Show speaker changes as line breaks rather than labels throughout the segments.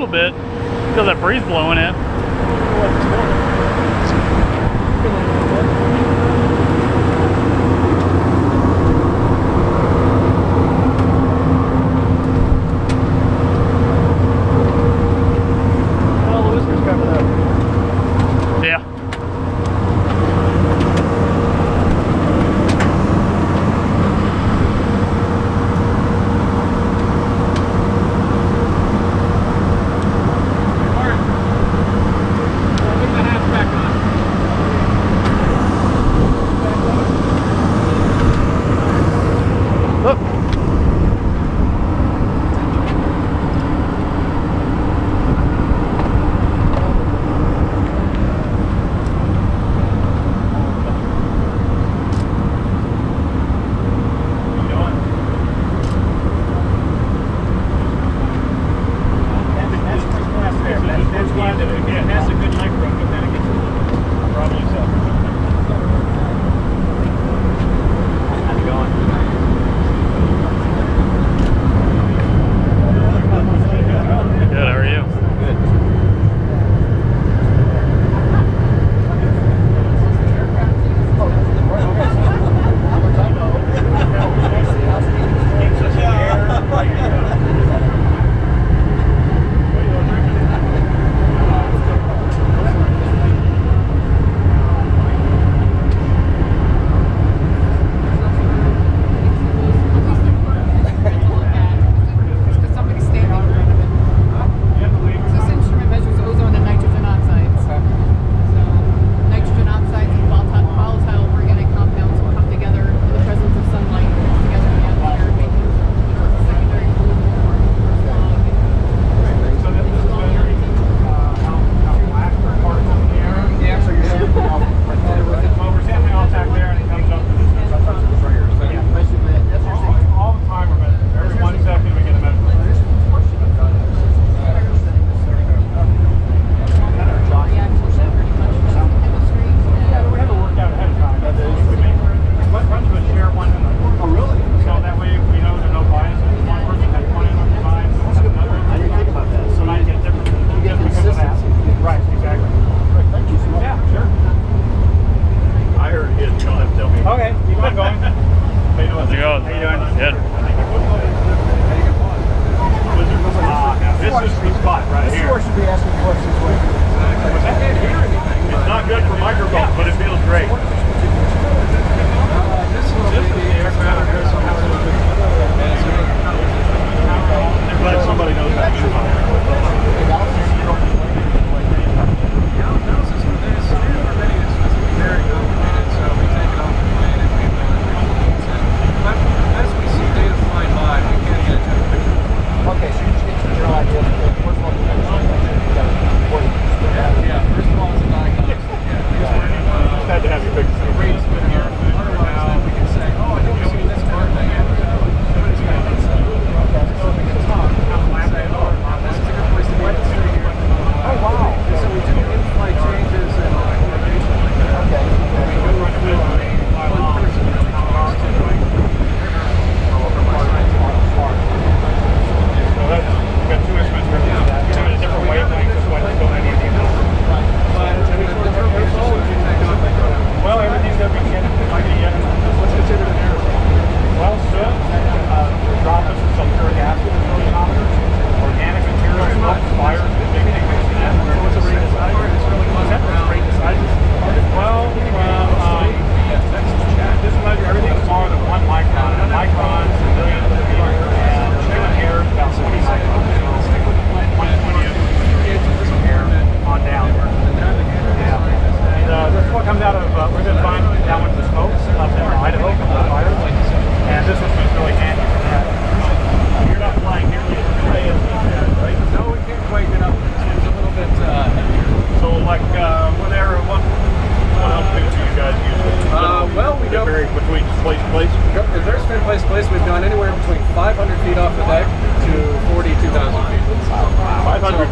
little bit because that breeze blowing it.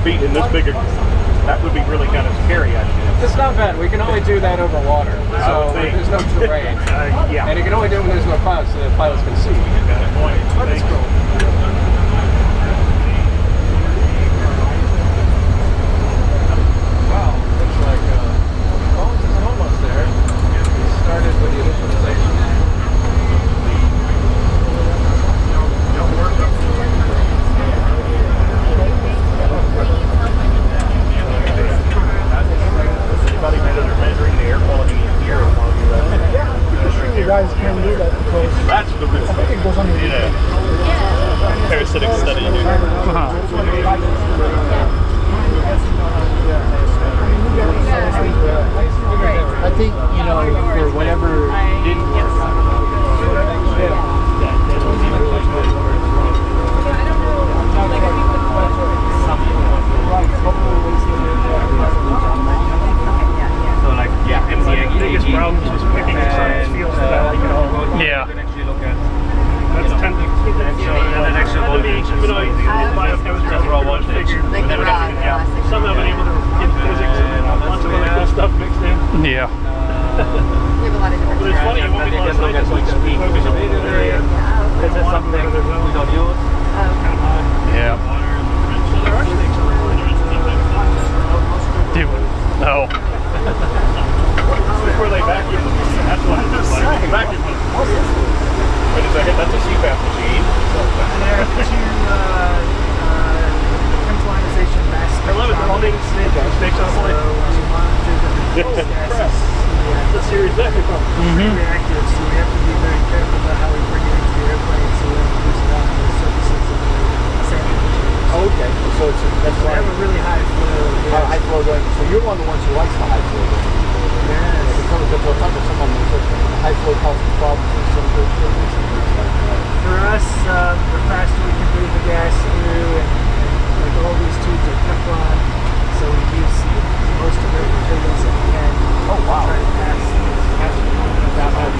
feet in this bigger, that would be really kind of scary, I think.
It's not bad. We can only do that over water, so there's no terrain.
Yeah.
And you can only do it when there's no clouds, so the pilots can see. But it's cool.
guys can do that because
That's the real
I think it goes on the
Parasitic study.
I think, you know, for whatever didn't work out.
So like, yeah, the biggest problem is just picking the science fields that like it all.
Yeah.
That's 10 things. And then extra voltage. Even though you biochemistry are all one figure, somehow been able to get physics and lots of other cool stuff mixed in.
Yeah.
But it's funny, you won't be a lot of scientists like speed focus on one area. Is that something that we don't use?
Yeah.
So there are snakes on the floor.
Dude, no.
Before they vacuum them. That's what it looks like. Vacuum them. Wait a second, that's a CPAP machine.
There are two internalization masks.
I love it, they're all named snakes on a plate. It's a serious vacuum.
Reactive, so we have to be very careful about how we bring it into the airplane so we don't use it on the surfaces of the sand.
Okay, so that's
We
why
have a really high flow.
high flow going. So you're one of the ones who likes the high flow.
Yes.
Because we'll talk to someone who says the high flow causes problems with some of those things.
For us, the faster we can breathe the gas through, and like all these tubes are Teflon, so we use most of the materials that we can.
Oh wow!
Try to pass that out.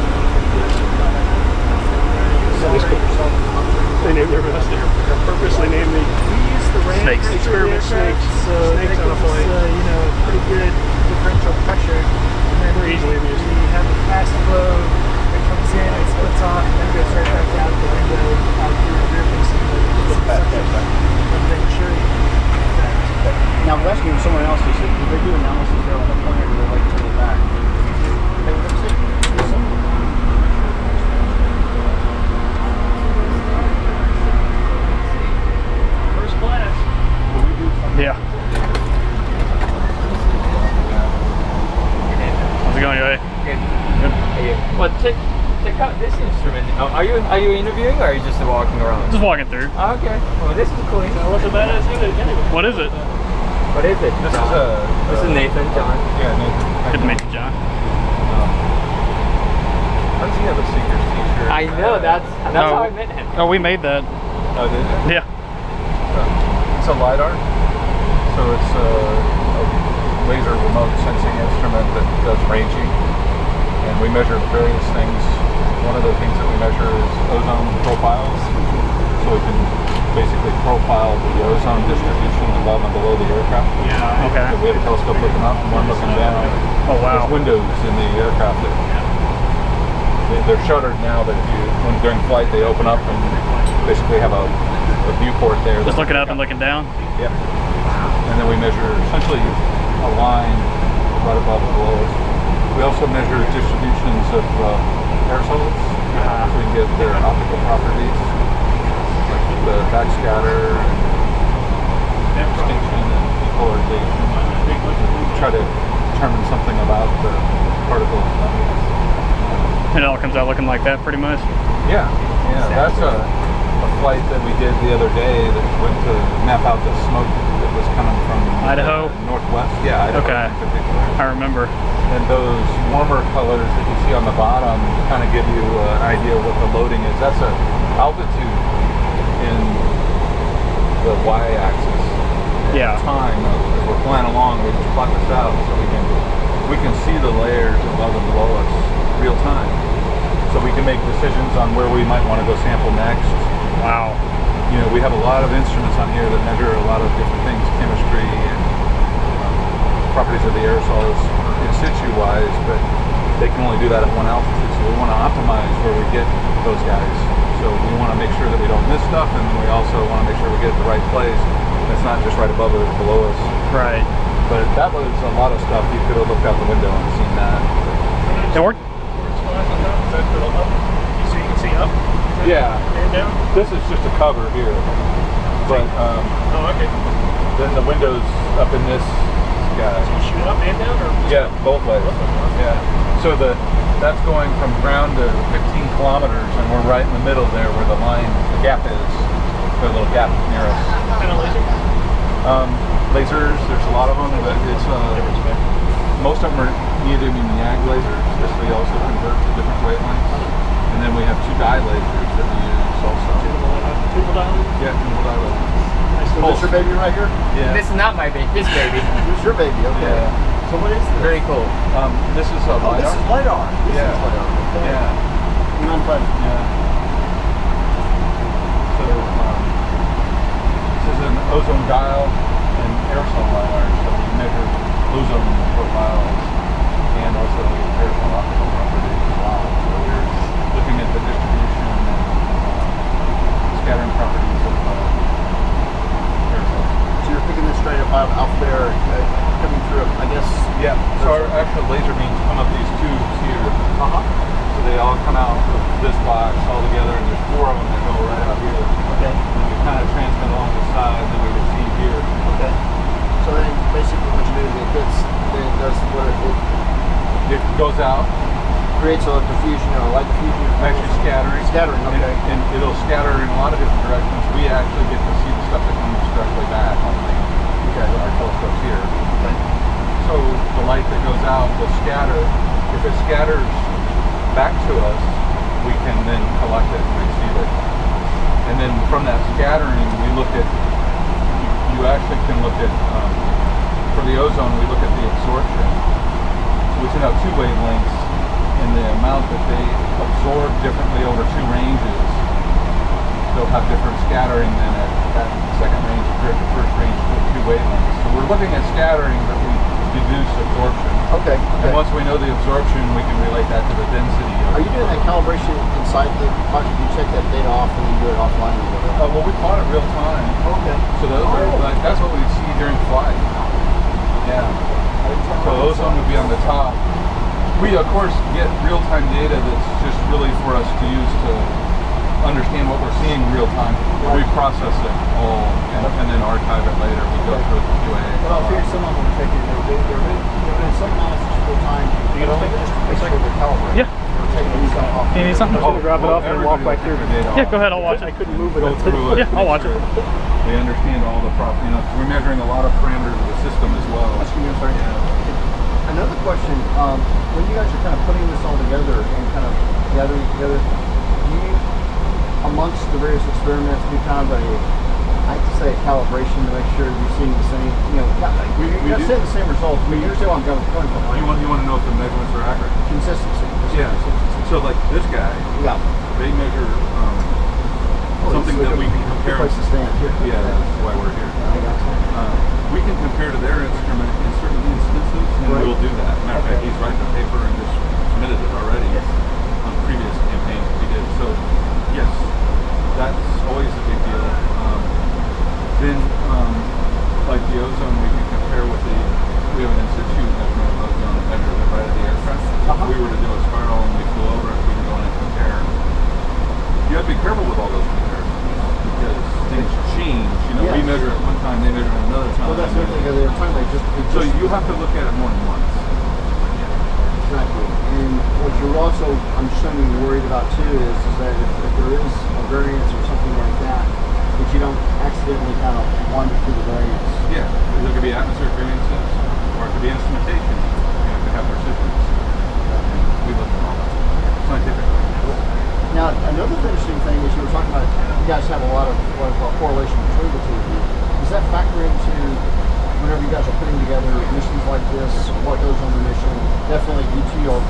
They named their purposely named the
Snakes.
experiment snakes.
So
Snakes
that
on a
gives us,
plane.
you know, pretty good differential pressure. And then
We're easily amused.
we have a fast flow that comes in, it splits off, and then goes right back out the window out through the rear facing and then cherry effect.
Now, I was asking someone else. They said, do they do analysis there on the plane, or do they like to the back? They would say,
First class.
Yeah. How's it going, Joey?
Well, check out this instrument. Are you interviewing or are you just walking around?
Just walking through.
Okay. Well, this is cool.
What's a badass unit anyway?
What is it?
What is it? This is Nathan, John.
Yeah, Nathan.
Good to meet you, John.
How does he have a Seeker's t-shirt?
I know, that's how I met him.
Oh, we made that.
Oh, did you?
Yeah.
It's a Lidar. So it's a laser remote sensing instrument that does ranging. And we measure various things. One of the things that we measure is ozone profiles. So we can basically profile the ozone distribution above and below the aircraft.
Yeah.
Okay.
So we have a telescope looking up and one looking down.
Oh, wow.
There's windows in the aircraft that they're shuttered now, but if you, when during flight they open up and basically have a viewport there.
Just looking up and looking down.
Yep. And then we measure essentially a line right above and below us. We also measure distributions of aerosols, so we can get their optical properties, like the backscatter, and extinction, and depolarization. Try to determine something about the particles.
And it all comes out looking like that, pretty much.
Yeah, that's a flight that we did the other day that went to map out the smoke that was coming from
Idaho?
Northwest. Yeah, Idaho
Okay.
in particular.
I remember.
And those warmer colors that you see on the bottom kind of give you an idea of what the loading is. That's an altitude in the y-axis.
Yeah.
Time as we're flying along, we just plot this out so we can see the layers above and below us real time. So we can make decisions on where we might want to go sample next.
Wow.
You know, we have a lot of instruments on here that measure a lot of different things, chemistry and properties of the aerosols in situ wise, but they can only do that at one altitude. So we want to optimize where we get those guys. So we want to make sure that we don't miss stuff, and we also want to make sure we get it the right place. And it's not just right above or below us.
Right.
But that was a lot of stuff. You could have looked out the window and seen that.
It worked.
So you can see up
Yeah.
and down?
This is just a cover here. But
Oh, okay.
then the windows up in this guy.
You shoot up and down, or?
Yeah, both ways. Yeah. So the that's going from ground to 15 kilometers, and we're right in the middle there where the gap is. There's a little gap near us.
And a laser?
Lasers, there's a lot of them, but it's most of them are neodymium YAG lasers, because they also convert to different wavelengths. And then we have 2 dye lasers that we use also.
Tunable dial?
Yeah, tunable dye lasers.
So this your baby right here?
Yeah.
This is not my baby. His baby.
This is your baby, okay.
Yeah.
So what is this?
Very cool.
This is a
Oh,
LiDAR.
this is LiDAR. This
Yeah.
is LiDAR. Okay.
Yeah.
Non-fighting.
Yeah. So this is an ozone dial and aerosol LiDAR, so we measure ozone profiles and also aerosol optical properties as well. So we're looking at the distribution and scattering properties of aerosols.
So you're picking this straight up out there, coming through, I guess.
Yeah. So our actual laser beams come up these tubes here. So they all come out of this box all together, and there's 4 of them that go right out here.
Okay.
And we kind of transmit along the side, and then we receive here.
Okay. So then basically what you do is then it does what
It goes out,
creates a diffusion or a light diffusion.
actually scattering.
Scattering, okay.
And it'll scatter in a lot of different directions. We actually get to see the stuff that comes directly back on our telescopes here.
Okay.
So the light that goes out will scatter. If it scatters back to us, we can then collect it and receive it. And then from that scattering, we look at, you actually can look at, for the ozone, we look at the absorption. So we send out 2 wavelengths, and the amount that they absorb differently over 2 ranges, they'll have different scattering than at that second range compared to first range with 2 wavelengths. So we're looking at scattering, but we deduce absorption.
Okay.
And once we know the absorption, we can relate that to the density.
Are you doing that calibration inside the box? You check that data off and then do it offline or whatever?
Well, we plot it real time.
Okay.
So those are like, that's what we see during flight. Yeah. So ozone would be on the top. We of course get real-time data that's just really for us to use to understand what we're seeing real time. We process it all and then archive it later. We go through the QA.
Well, I figured some of them are taking some analysis full time.
You gonna take
just to make sure they're calibrated.
Yeah.
They're taking these off.
You need something?
I'm gonna grab it off and walk back through.
Yeah, go ahead, I'll watch
I
it.
couldn't move it.
Go through it.
Yeah, I'll watch it.
They understand all the we're measuring a lot of parameters of the system as well.
Another question, when you guys are kind of putting this all together and kind of gathering it together, do you, amongst the various experiments, do kind of I hate to say a calibration to make sure you're seeing the same, you're not seeing the same results, but you're still going from
You want to know if the measurements are accurate?
consistency.
Yeah. So like this guy,
Yeah.
they measure something that we can compare.
Place to stand.
Yeah, that's why we're here. We can compare to their instrument in certain instances, and
Right.
we'll do that. Matter of fact, he's writing a paper and just submitted it already on previous campaigns we did. So, yes, that's always a big deal. Then, like the ozone, we can compare with we have an in-situ measurement of ozone that measures it right at the aircraft. If we were to do a spiral and we flew over it, we can go in and compare. You have to be careful with all those comparisons because things change. We measure it one time, they measure it another time.
Well, that's the other thing. There are times
So you have to look at it more than once.
Exactly. And what you're also, I'm assuming, worried about too is that if there is a variance or something like that you don't accidentally kind of wander through the variance.
Yeah, there could be atmospheric variances, or it could be instrumentation. You have to have precision. We look at all that scientifically.
Now, another interesting thing is you were talking about you guys have a lot of what I call correlation between the two of you. Does that factor into whenever you guys are putting together missions like this, what goes on the mission? Definitely you two are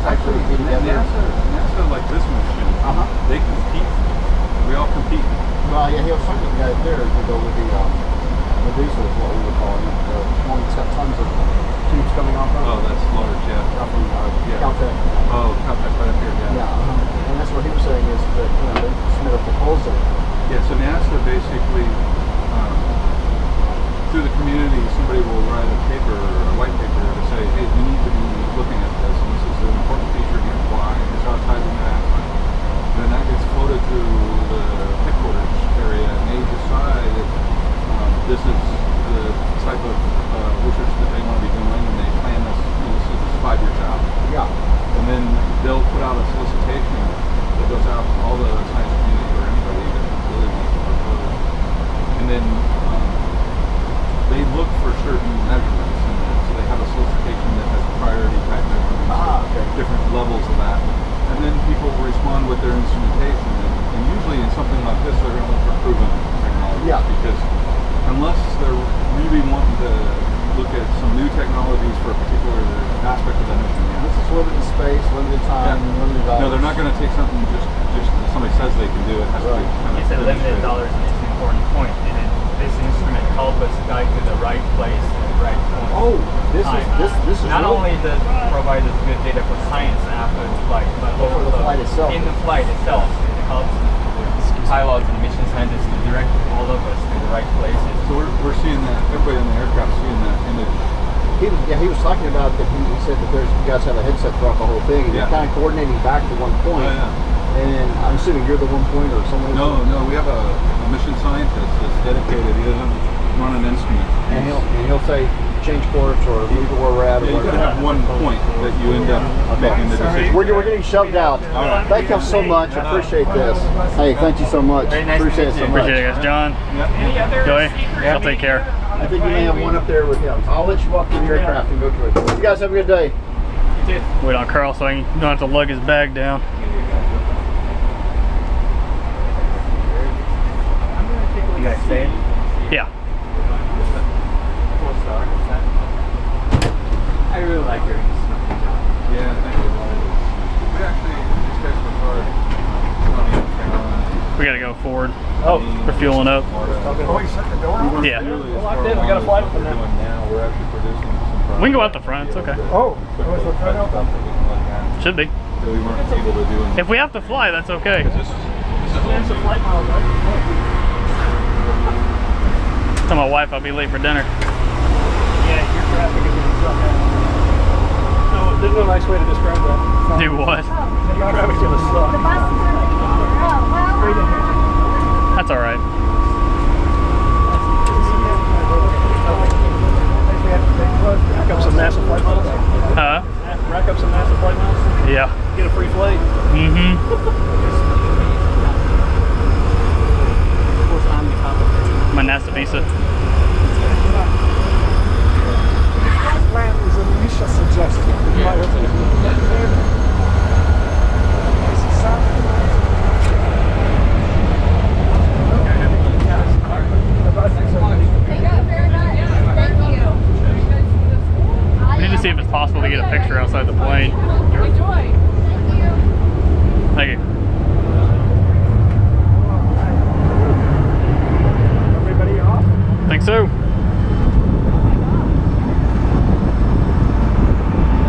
actually
be together.
NASA like this mission, they compete. We all compete.
Well, yeah, he was talking to the guy there to go with the Medusa is what we were calling it. The one that's got tons of tubes coming off of it.
Oh, that's large, yeah.
From Caltech.
Oh, Caltech right up here, yeah.
Yeah, and that's what he was saying is that they submit a proposal.
Yeah, so NASA basically, through the community, somebody will write a paper or a white paper to say, hey, we need to be looking at this, and this is an important feature against they'll put out a solicitation that goes out to all the science community or anybody that really wants to propose. And then they look for certain measurements, and so they have a solicitation that has priority type measurements, different levels of that. And then people will respond with their instrumentation, and usually in something like this, they're going to look for proven technology.
Yeah.
Because unless they're really wanting to look at some new technologies for a particular aspect of that mission,
This is limited space, limited time, limited dollars.
no, they're not going to take something just that somebody says they can do. It has to be kind of
You said limited dollars is an important point, and this instrument helps us guide to the right place at the right point.
Oh, this is
not
really,
only does it provide us good data for science after the flight, but
for
also
the flight itself.
in the flight itself. It helps pilots and mission scientists to direct all of us to the right places.
So we're seeing that, everybody on the aircraft seeing that image.
He was talking about that. He said that you guys have a headset throughout the whole thing, and you're kind of coordinating back to one point.
Oh, yeah.
And I'm assuming you're the one point or someone.
No, we have a mission scientist that's dedicated. He doesn't run an instrument.
And he'll say change course or leave it where we're at.
Yeah, you gotta have one point that you end up making the decision.
We're getting shoved out.
right.
Thank you so much. I appreciate this. Hey, thank you so much.
Very nice
Appreciate
to
it so
meet
much.
Appreciate it, guys. John,
Any other
Joey,
secret
I'll take care.
I think you may have one up there with him. I'll let you walk to the aircraft and go to it. You guys have a good day.
Wait on Carl so he don't have to lug his bag down.
You guys staying?
Yeah.
I really like your instrument.
Yeah, thank you. We actually, these guys were hard. Tony and Caroline.
We gotta go forward.
Oh,
We're fueling up.
Oh, you shut the door?
Yeah.
We're
locked in. We got a flight open now.
Now we're actually producing some.
We can go out the front, it's okay.
Oh, was the front open?
Should be.
That we weren't able to do in
If we have to fly, that's okay.
this is
That's a flight model, right?
Tell my wife I'll be late for dinner.
Yeah, your traffic is going to suck. No, there's no nice way to describe that.
Do what?
Your traffic's going to suck.
That's alright.
Rack up some NASA flight miles.
Huh?
Rack up some NASA flight miles.
Yeah.
Get a free flight.
Mm-hmm. My NASA visa.
Plan is an initial suggestion.
We need to see if it's possible to get a picture outside the plane. Thank you.
Everybody off?
Think so.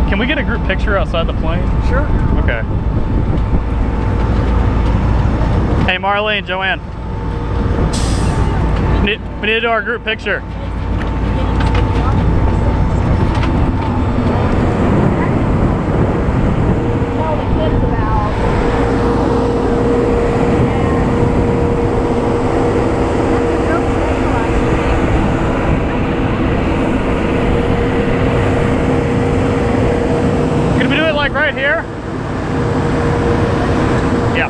Can we get a group picture outside the plane?
Sure.
Okay. Hey, Marlene, Joanne. We need to do our group picture. Can we do it like right here? Yeah.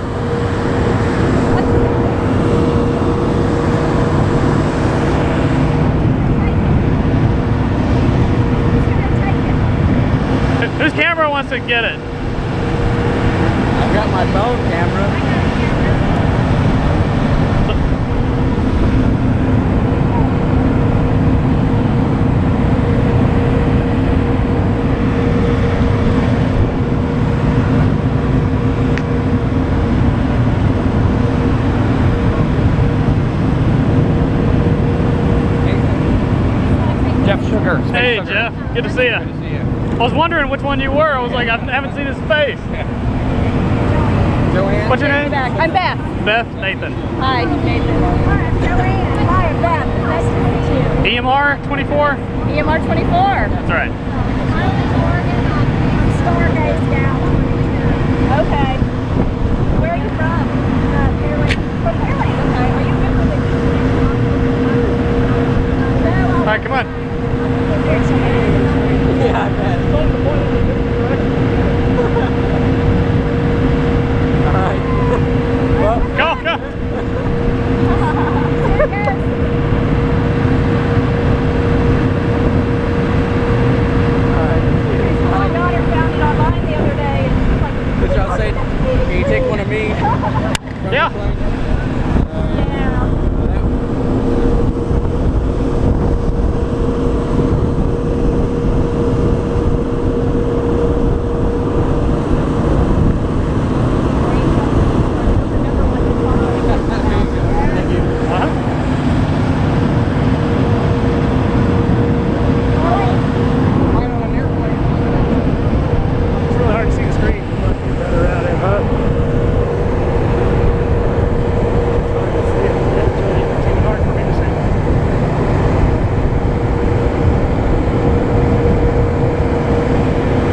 Whose camera wants to get it?
I've got my phone camera.
Jeff Sugar.
Hey, Jeff. Good to see you.
Good to see you.
I was wondering which one you were. I was like, I haven't seen his face.
Joanne?
What's your name?
I'm Beth.
Beth, Nathan.
Hi, Nathan. Hi, Beth. Nice to meet you.
EMR 24?
EMR 24.
That's right.
I'm Stargaze Gal. Okay. Where are you from? Pearland. From Pearland. Okay. Are you good with it?
All right, come on.
Yeah, I bet.
take one of me?
Yeah.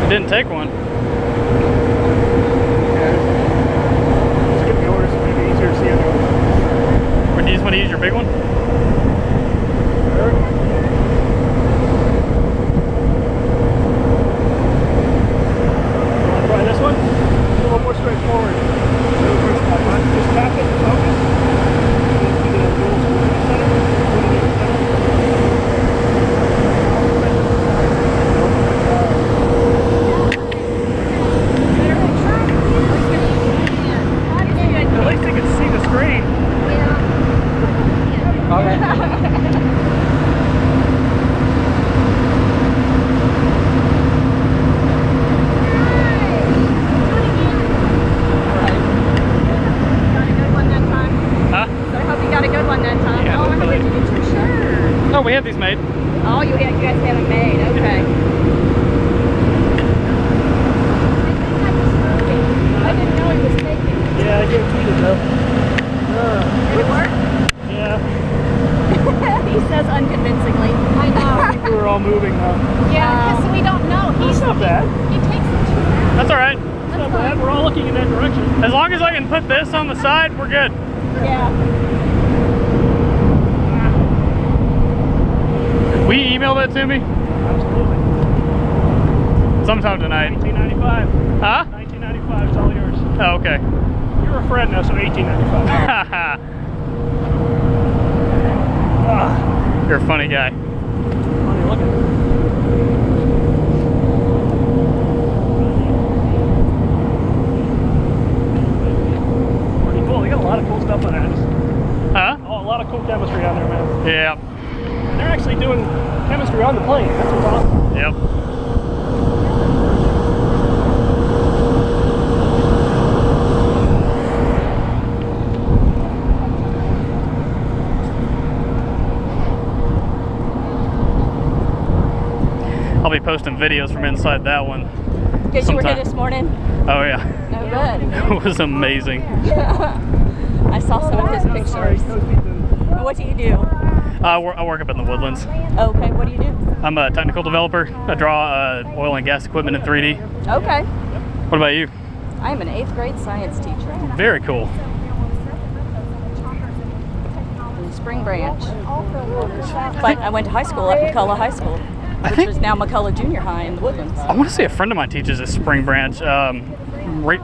Didn't take one.
Just get the orders, maybe easier to see anyway.
Would you just want to use your big one?
Sure. Try this one. A little more straightforward. Just tap it and focus. Do the rules in the center. At least they can see the screen.
Okay.
Oh, we have these made.
Oh, you guys have it made. Okay. I didn't know he was taking.
Yeah, I gave it to you though.
Did it work?
Yeah.
He says unconvincingly. I know.
I think we were all moving though.
Yeah, because we don't know.
That's not bad.
He takes it too fast.
That's all right.
That's not bad. We're all looking in that direction.
As long as I can put this on the side, we're good.
Yeah.
Will you email that to me?
Absolutely.
Sometime tonight.
1995.
Huh?
1995 is all yours.
Oh, okay.
You're a friend now, so 1895.
You're a funny guy.
Funny looking. Pretty cool. They got a lot of cool stuff on that.
Huh?
Oh, a lot of cool chemistry on there, man.
Yeah.
They're actually doing chemistry on the plane. That's what's awesome.
Yep. I'll be posting videos from inside that one.
Because you were here
sometime.
this morning?
Oh yeah.
No good.
It was amazing.
I saw some of his pictures. What do you do?
I work up in the woodlands.
Okay, what do you do?
I'm a technical developer. I draw oil and gas equipment in 3D.
Okay.
What about you?
I am an 8th grade science teacher
Very cool.
in Spring Branch. But I went to high school at McCullough High School, which is now McCullough Junior High in the Woodlands.
I want to say a friend of mine teaches at Spring Branch. Right